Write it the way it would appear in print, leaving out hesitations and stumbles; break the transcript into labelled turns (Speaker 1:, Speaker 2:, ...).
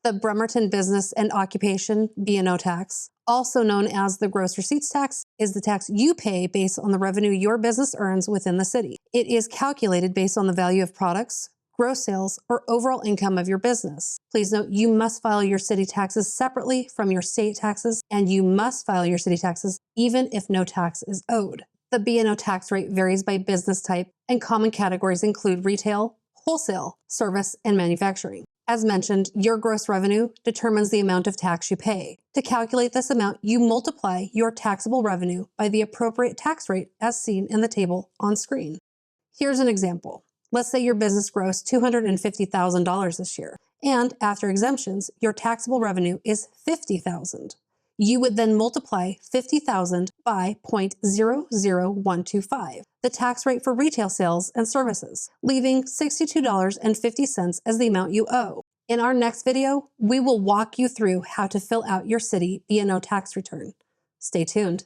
Speaker 1: The Bremerton Business and Occupation B&O tax, also known as the gross receipts tax, is the tax you pay based on the revenue your business earns within the city. It is calculated based on the value of products, gross sales, or overall income of your business. Please note you must file your city taxes separately from your state taxes, and you must file your city taxes even if no tax is owed. The B&O tax rate varies by business type, and common categories include retail, wholesale, service, and manufacturing. As mentioned, your gross revenue determines the amount of tax you pay. To calculate this amount, you multiply your taxable revenue by the appropriate tax rate as seen in the table on screen. Here's an example. Let's say your business grossed $250,000 this year, and after exemptions, your taxable revenue is $50,000. You would then multiply $50,000 by 0.00125, the tax rate for retail sales and services, leaving $62.50 as the amount you owe. In our next video, we will walk you through how to fill out your city B&O tax return. Stay tuned.